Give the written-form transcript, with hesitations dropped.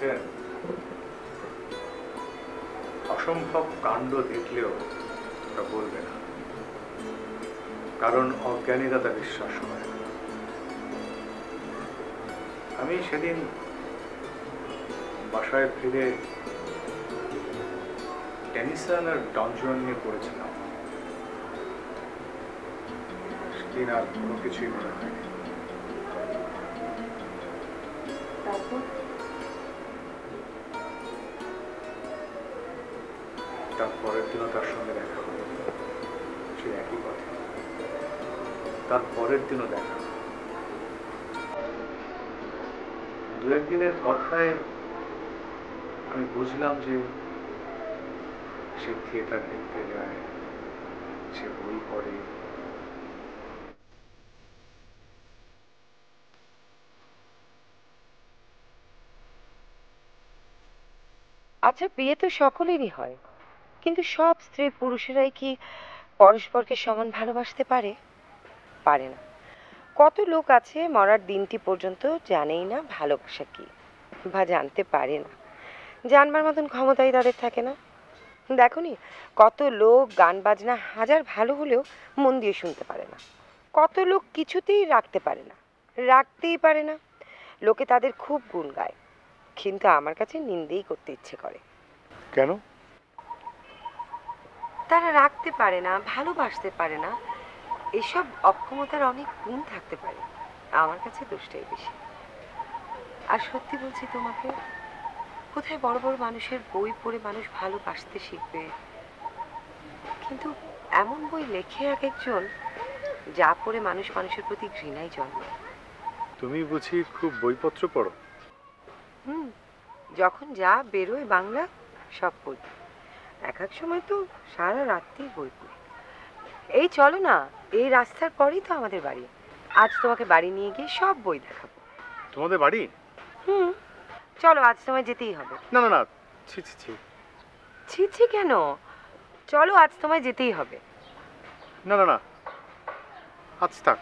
বলেছেন অসম্ভব কাণ্ড দেখলেও ওটা বলবে না, কারণ অজ্ঞানীরা তা বিশ্বাস করে না। আমি সেদিন বাসায় ফিরে টেনিসন আর ডনজুয়ান নিয়ে পড়েছিলাম। সেদিন আর কোনো কিছুই মনে হয়নি। তার পরের দিনও তার সঙ্গে দেখা হলো, সে একই কথা। তার পরের দিনও দেখা। দু একদিনের কথায় আমি বুঝলাম যে সে থিয়েটার দেখতে যায়, সে বই পড়ে। আচ্ছা, বিয়ে তো সকলেরই হয়, কিন্তু সব স্ত্রী পুরুষেরাই কি পরস্পরকে সমান ভালোবাসতে পারে? পারে না। কত লোক আছে মরার দিনটি পর্যন্ত জানেই না ভালোবাসা কি, বা জানতে পারে না। জানবার মতন ক্ষমতাই তাদের থাকে না। দেখনি, কত লোক গান বাজনা হাজার ভালো হলেও মন দিয়ে শুনতে পারে না। কত লোক কিছুতেই রাখতে পারে না, রাখতেই পারে না। লোকে তাদের খুব গুণ গায়, কিন্তু আমার কাছে নিন্দেই করতে ইচ্ছে করে। কেন? তারা রাখতে পারে না, ভালোবাসতে পারে না। এসব অক্ষমতার অনেক গুণ থাকতে পারে, আমার কাছে দোষটাই বেশি। আর সত্যি বলছি তোমাকে, কোথায় বড় বড় মানুষের বই পড়ে মানুষ ভালোবাসতে শিখবে, কিন্তু এমন বই লেখে এক একজন, যা পড়ে মানুষ মানুষের প্রতি ঘৃণায় জন্মায়। তুমি বুঝি খুব বইপত্র পড়ো? হুম, যখন যা বেরোয় বাংলা সব পড়ি। এক এক সময় তো সারা রাত্রি বই পড়ি। এই চলো না, এই রাস্তার পরেই তো আমাদের বাড়ি। আজ তোমাকে বাড়ি নিয়ে গিয়ে সব বই দেখাবো। তোমাদের বাড়ি? হুম, চলো, আজ তোমায় যেতেই হবে। না না না, ছি ছি ছি। ছি ছি কেন? চলো, আজ তোমায় যেতেই হবে। না না না, আজ থাক।